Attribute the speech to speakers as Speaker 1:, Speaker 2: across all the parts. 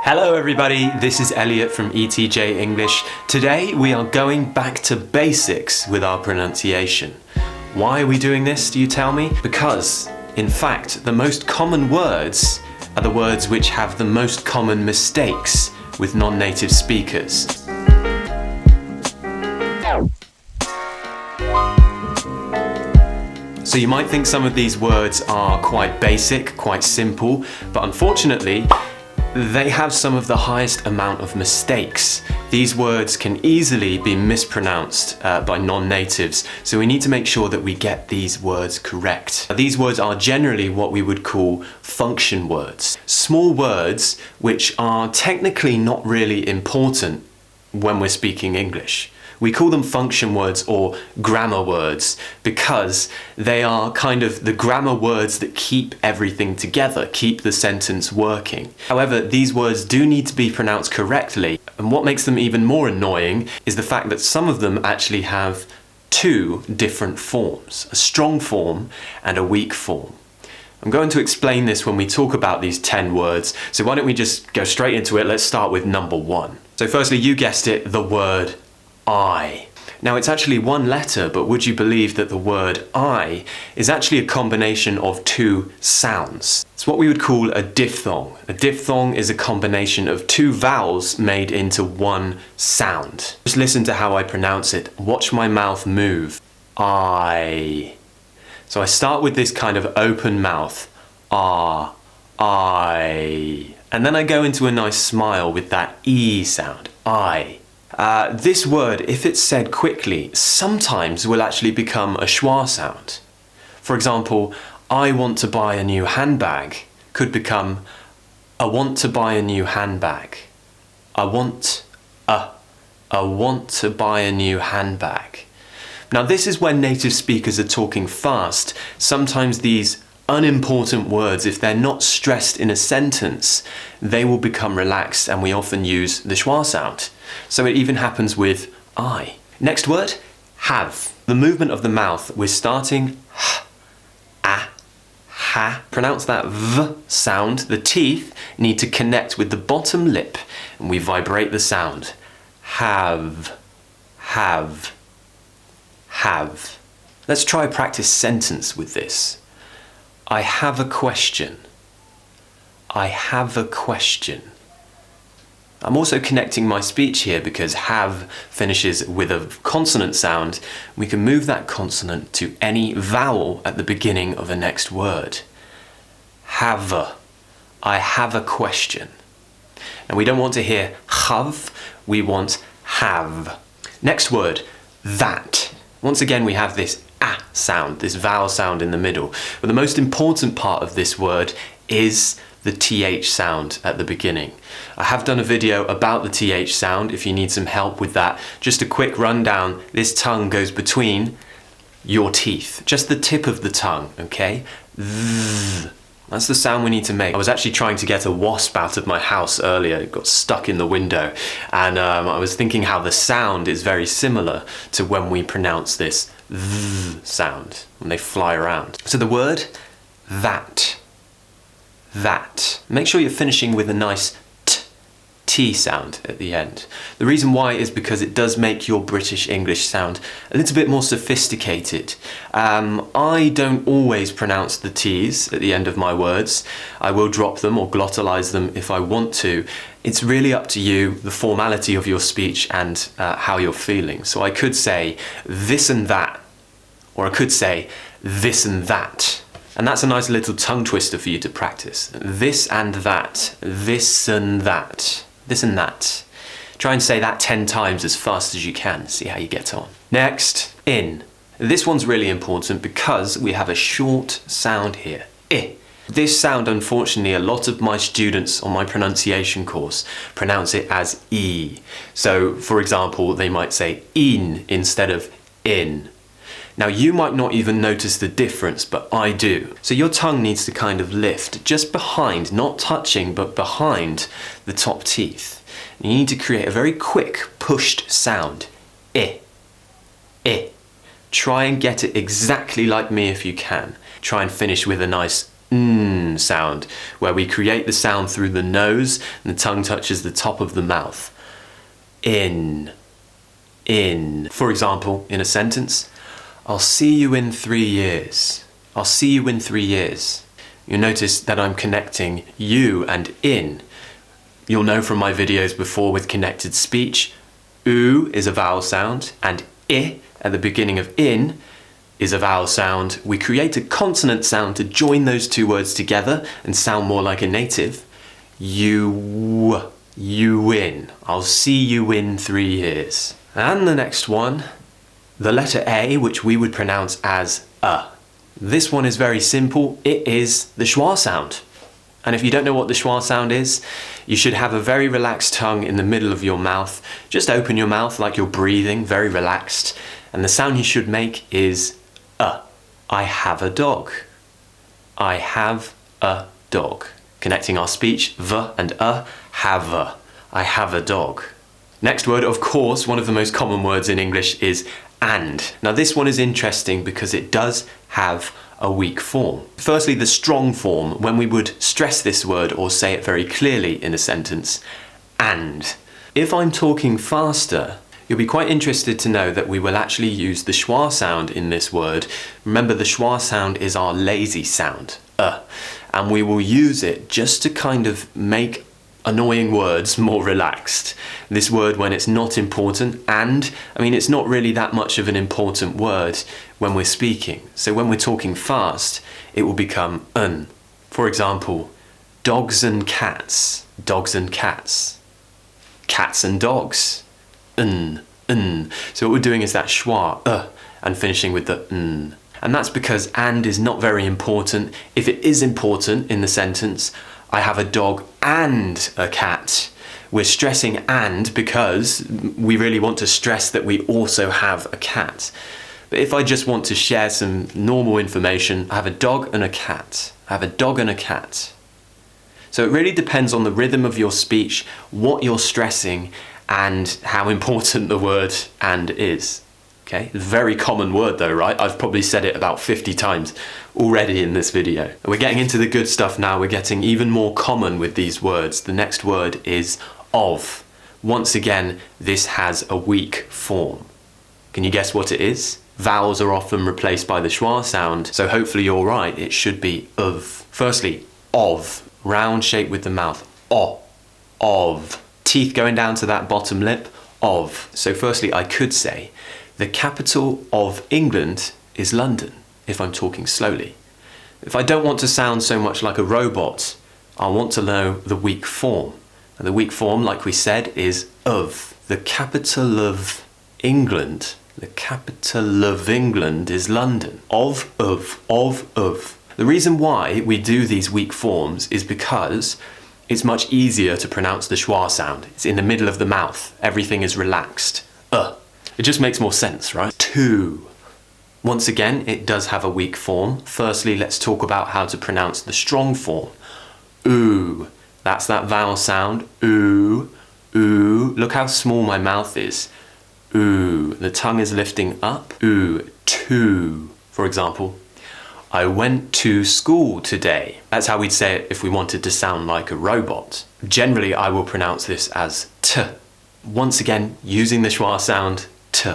Speaker 1: Hello everybody, this is Elliott from ETJ English. Today we are going back to basics with our pronunciation. Why are we doing this, do you tell me? Because, in fact, the most common words are the words which have the most common mistakes with non-native speakers. So you might think some of these words are quite basic, quite simple, but unfortunately, they have some of the highest amount of mistakes. These words can easily be mispronounced by non-natives, so we need to make sure that we get these words correct. These words are generally what we would call function words. Small words which are technically not really important when we're speaking English. We call them function words or grammar words because they are kind of the grammar words that keep everything together, keep the sentence working. However, these words do need to be pronounced correctly, and what makes them even more annoying is the fact that some of them actually have two different forms, a strong form and a weak form. I'm going to explain this when we talk about these 10 words, so why don't we just go straight into it. Let's start with number 1. So firstly, you guessed it, the word I. Now it's actually one letter, but would you believe that the word I is actually a combination of two sounds? It's what we would call a diphthong. A diphthong is a combination of two vowels made into one sound. Just listen to how I pronounce it. Watch my mouth move. I. So I start with this kind of open mouth. I. And then I go into a nice smile with that E sound. I. This word, if it's said quickly, sometimes will actually become a schwa sound. For example, I want to buy a new handbag could become I want to buy a new handbag. I want to buy a new handbag. Now this is when native speakers are talking fast. Sometimes these unimportant words, if they're not stressed in a sentence, they will become relaxed, and we often use the schwa sound. So it even happens with I. Next word, have. The movement of the mouth, we're starting ha. Pronounce that v sound. The teeth need to connect with the bottom lip, and we vibrate the sound. Have. Let's try a practice sentence with this. I have a question. I have a question. I'm also connecting my speech here because have finishes with a consonant sound. We can move that consonant to any vowel at the beginning of the next word. Have. I have a question. And we don't want to hear have, we want have. Next word, that. Once again, we have this a sound, this vowel sound in the middle. But the most important part of this word is the TH sound at the beginning. I have done a video about the TH sound if you need some help with that. Just a quick rundown. This tongue goes between your teeth, just the tip of the tongue, okay? That's the sound we need to make. I was actually trying to get a wasp out of my house earlier. It got stuck in the window. And I was thinking how the sound is very similar to when we pronounce this sound, when they fly around. So the word, that. Make sure you're finishing with a nice T sound at the end. The reason why is because it does make your British English sound a little bit more sophisticated. I don't always pronounce the T's at the end of my words. I will drop them or glottalize them if I want to. It's really up to you, the formality of your speech and how you're feeling. So I could say this and that, or I could say this and that. And that's a nice little tongue twister for you to practice. This and that, this and that, this and that. Try and say that 10 times as fast as you can, see how you get on. Next, in. This one's really important because we have a short sound here, I. This sound, unfortunately, a lot of my students on my pronunciation course pronounce it as E. So, for example, they might say in instead of in. Now you might not even notice the difference, but I do. So your tongue needs to kind of lift just behind, not touching, but behind the top teeth. And you need to create a very quick pushed sound. I. Try and get it exactly like me if you can. Try and finish with a nice sound, where we create the sound through the nose and the tongue touches the top of the mouth. In. For example, in a sentence, I'll see you in 3 years. I'll see you in 3 years. You'll notice that I'm connecting you and in. You'll know from my videos before with connected speech, oo is a vowel sound and I at the beginning of in is a vowel sound. We create a consonant sound to join those two words together and sound more like a native. You in. I'll see you in 3 years. And the next one, the letter A, which we would pronounce as a. This one is very simple. It is the schwa sound. And if you don't know what the schwa sound is, you should have a very relaxed tongue in the middle of your mouth. Just open your mouth like you're breathing, very relaxed. And the sound you should make is a. I have a dog. I have a dog. Connecting our speech, v and a, have a. I have a dog. Next word, of course, one of the most common words in English is and. Now this one is interesting because it does have a weak form. Firstly, the strong form, when we would stress this word or say it very clearly in a sentence, and. If I'm talking faster, you'll be quite interested to know that we will actually use the schwa sound in this word. Remember, the schwa sound is our lazy sound, and we will use it just to kind of make annoying words more relaxed. This word, when it's not important, and, I mean, it's not really that much of an important word when we're speaking. So when we're talking fast, it will become un. For example, dogs and cats, dogs and cats. Cats and dogs, un. So what we're doing is that schwa, and finishing with the n. And that's because and is not very important. If it is important in the sentence, I have a dog and a cat. We're stressing and because we really want to stress that we also have a cat. But if I just want to share some normal information, I have a dog and a cat. I have a dog and a cat. So it really depends on the rhythm of your speech, what you're stressing, and how important the word and is. Okay, it's a very common word though, right? I've probably said it about 50 times already in this video. We're getting into the good stuff now. We're getting even more common with these words. The next word is of. Once again, this has a weak form. Can you guess what it is? Vowels are often replaced by the schwa sound, so hopefully you're right, it should be of. Firstly, of. Round shape with the mouth. O. Of. Teeth going down to that bottom lip. Of. So firstly, I could say, the capital of England is London, if I'm talking slowly. If I don't want to sound so much like a robot, I want to know the weak form. And the weak form, like we said, is of. The capital of England. The capital of England is London. Of. The reason why we do these weak forms is because it's much easier to pronounce the schwa sound. It's in the middle of the mouth. Everything is relaxed. It just makes more sense, right? To. Once again, it does have a weak form. Firstly, let's talk about how to pronounce the strong form. Oo. That's that vowel sound. Oo. Oo. Look how small my mouth is. Oo. The tongue is lifting up. Oo. To. For example, I went to school today. That's how we'd say it if we wanted to sound like a robot. Generally, I will pronounce this as t. Once again, using the schwa sound, t.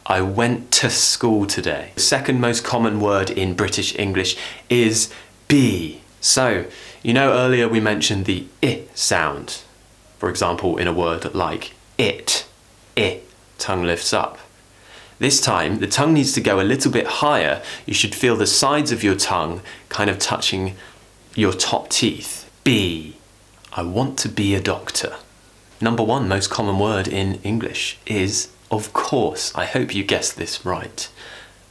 Speaker 1: I went to school today. The second most common word in British English is be. So, you know earlier we mentioned the I sound. For example, in a word like it. I. Tongue lifts up. This time, the tongue needs to go a little bit higher. You should feel the sides of your tongue kind of touching your top teeth. Be. I want to be a doctor. Number one most common word in English is, of course, I hope you guessed this right,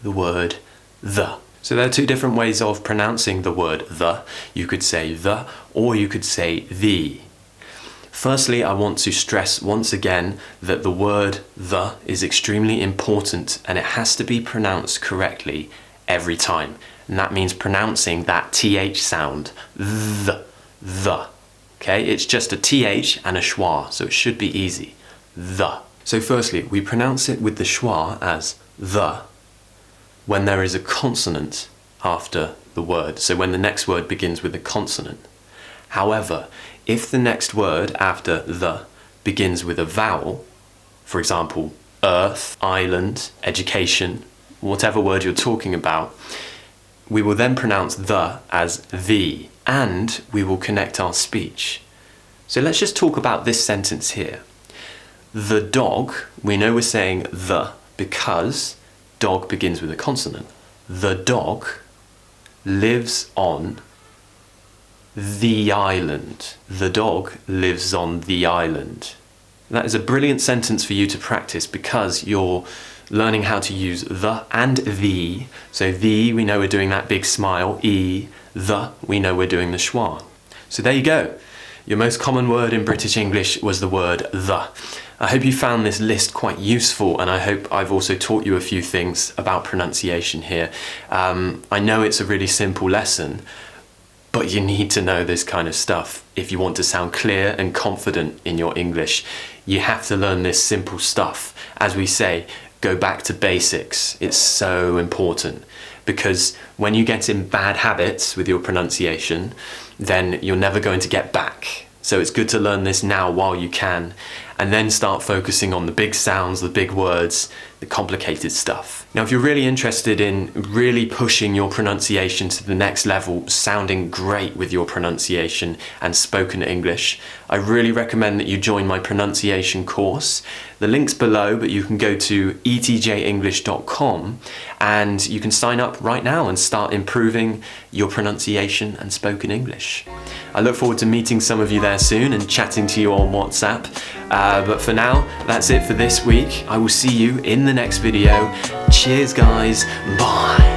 Speaker 1: the word the. So there are two different ways of pronouncing the word the. You could say the, or you could say the. Firstly, I want to stress once again that the word the is extremely important and it has to be pronounced correctly every time. And that means pronouncing that TH sound, the. Okay, it's just a TH and a schwa, so it should be easy. The. So firstly, we pronounce it with the schwa as the when there is a consonant after the word, so when the next word begins with a consonant. However, if the next word after the begins with a vowel, for example, earth, island, education, whatever word you're talking about, we will then pronounce the as the, and we will connect our speech. So let's just talk about this sentence here. The dog, we know we're saying the because dog begins with a consonant. The dog lives on the island. The dog lives on the island. That is a brilliant sentence for you to practice because you're learning how to use the and the. So the, we know we're doing that big smile. E, the, we know we're doing the schwa. So there you go. Your most common word in British English was the word the. I hope you found this list quite useful, and I hope I've also taught you a few things about pronunciation here. I know it's a really simple lesson, but you need to know this kind of stuff if you want to sound clear and confident in your English. You have to learn this simple stuff. As we say, go back to basics. It's so important because when you get in bad habits with your pronunciation, then you're never going to get back. So it's good to learn this now while you can, and then start focusing on the big sounds, the big words, the complicated stuff. Now, if you're really interested in really pushing your pronunciation to the next level, sounding great with your pronunciation and spoken English, I really recommend that you join my pronunciation course. The link's below, but you can go to etjenglish.com and you can sign up right now and start improving your pronunciation and spoken English. I look forward to meeting some of you there soon and chatting to you on WhatsApp. But for now, that's it for this week. I will see you in the next video. Cheers, guys. Bye.